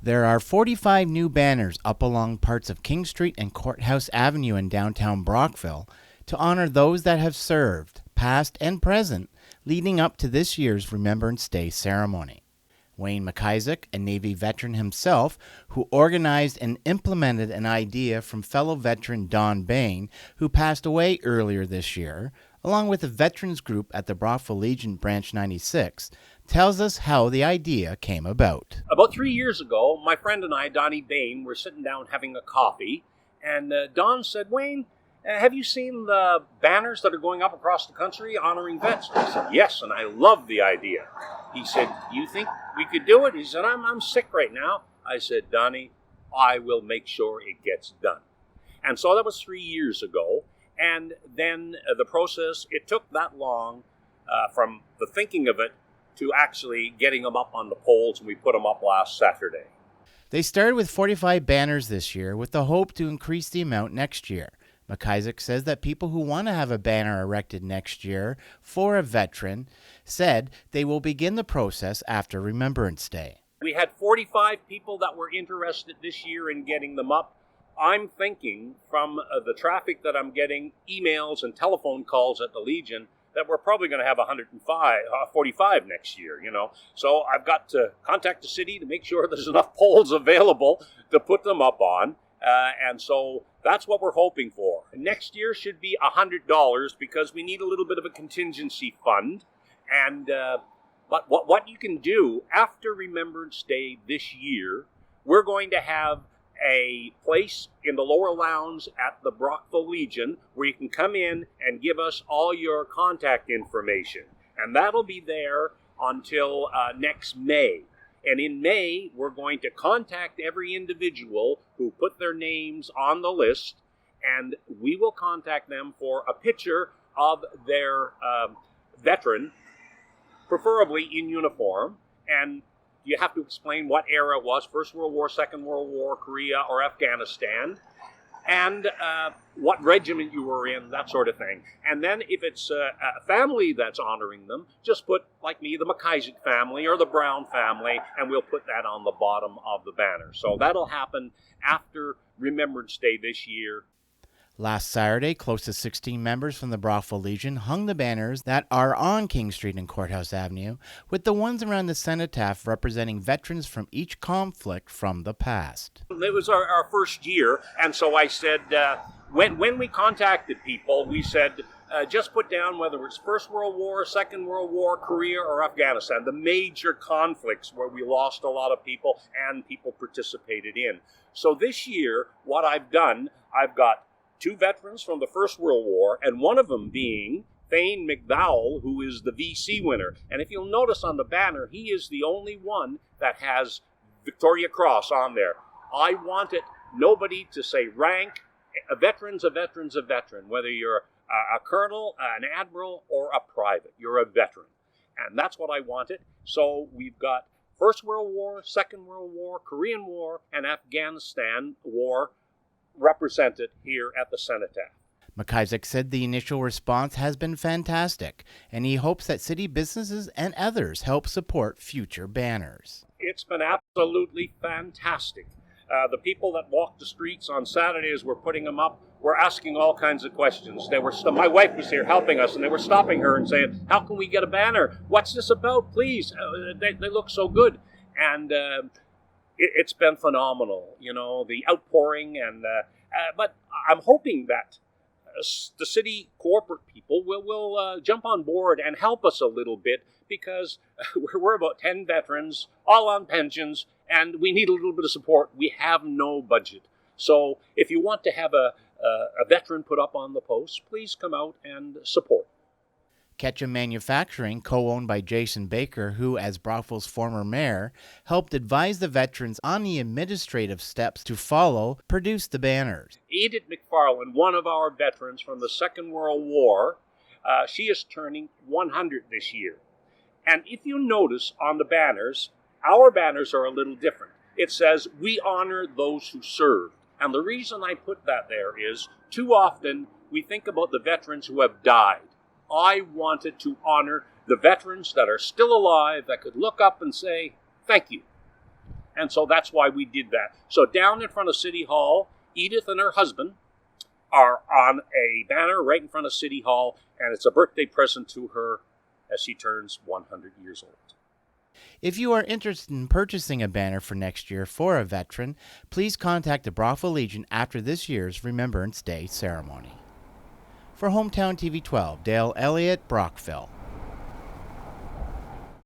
There are 45 new banners up along parts of King Street and Courthouse Avenue in downtown Brockville to honor those that have served, past and present, leading up to this year's Remembrance Day ceremony. Wayne McIsaac, a Navy veteran himself, who organized and implemented an idea from fellow veteran Don Bain, who passed away earlier this year, along with a veterans group at the Brockville Legion Branch 96, tells us how the idea came about. About 3 years ago, my friend and I, Donnie Bain, were sitting down having a coffee, and Don said, "Wayne, have you seen the banners that are going up across the country honoring vets?" I said, "Yes, and I love the idea." He said, "You think we could do it?" He said, I'm sick right now." I said, "Donnie, I will make sure it gets done." And so that was 3 years ago. And then the process, it took that long from the thinking of it to actually getting them up on the poles, and we put them up last Saturday. They started with 45 banners this year with the hope to increase the amount next year. McIsaac says that people who want to have a banner erected next year for a veteran said they will begin the process after Remembrance Day. We had 45 people that were interested this year in getting them up. I'm thinking from the traffic that I'm getting, emails and telephone calls at the Legion, that we're probably going to have 45 next year, So I've got to contact the city to make sure there's enough poles available to put them up on. And so that's what we're hoping for. Next year should be $100 because we need a little bit of a contingency fund. And but what you can do after Remembrance Day this year, we're going to have a place in the lower lounge at the Brockville Legion where you can come in and give us all your contact information. And that'll be there until next May. And in May, we're going to contact every individual who put their names on the list, and we will contact them for a picture of their veteran, preferably in uniform. And you have to explain what era it was, First World War, Second World War, Korea, or Afghanistan, and what regiment you were in, that sort of thing. And then if it's a family that's honoring them, just put, like me, the McIsaac family or the Brown family, and we'll put that on the bottom of the banner. So that'll happen after Remembrance Day this year. Last Saturday, close to 16 members from the Brockville Legion hung the banners that are on King Street and Courthouse Avenue, with the ones around the cenotaph representing veterans from each conflict from the past. It was our first year, and so I said, when we contacted people, we said, just put down whether it's First World War, Second World War, Korea, or Afghanistan, the major conflicts where we lost a lot of people and people participated in. So this year, what I've done, I've got 2 veterans from the First World War, and one of them being Thane McDowell, who is the VC winner. And if you'll notice on the banner, he is the only one that has Victoria Cross on there. I wanted nobody to say rank. A veteran's a veteran's a veteran, whether you're a colonel, an admiral, or a private. You're a veteran. And that's what I wanted. So we've got First World War, Second World War, Korean War, and Afghanistan War represented here at the cenotaph. McIsaac said the initial response has been fantastic, and he hopes that city businesses and others help support future banners. It's been absolutely fantastic. The people that walked the streets on Saturdays were putting them up, were asking all kinds of questions. My wife was here helping us, and they were stopping her and saying, "How can we get a banner? What's this about? Please, they look so good." And it's been phenomenal, the outpouring. But I'm hoping that the city corporate people will jump on board and help us a little bit, because we're about 10 veterans, all on pensions, and we need a little bit of support. We have no budget. So if you want to have a veteran put up on the post, please come out and support. Ketchum Manufacturing, co-owned by Jason Baker, who, as Brockville's former mayor, helped advise the veterans on the administrative steps to follow, produced the banners. Edith McFarland, one of our veterans from the Second World War, she is turning 100 this year. And if you notice on the banners, our banners are a little different. It says, "We honor those who served." And the reason I put that there is, too often we think about the veterans who have died. I wanted to honor the veterans that are still alive, that could look up and say, "Thank you." And so that's why we did that. So down in front of City Hall, Edith and her husband are on a banner right in front of City Hall, and it's a birthday present to her as she turns 100 years old. If you are interested in purchasing a banner for next year for a veteran, please contact the Brockville Legion after this year's Remembrance Day ceremony. For Hometown TV 12, Dale Elliott, Brockville.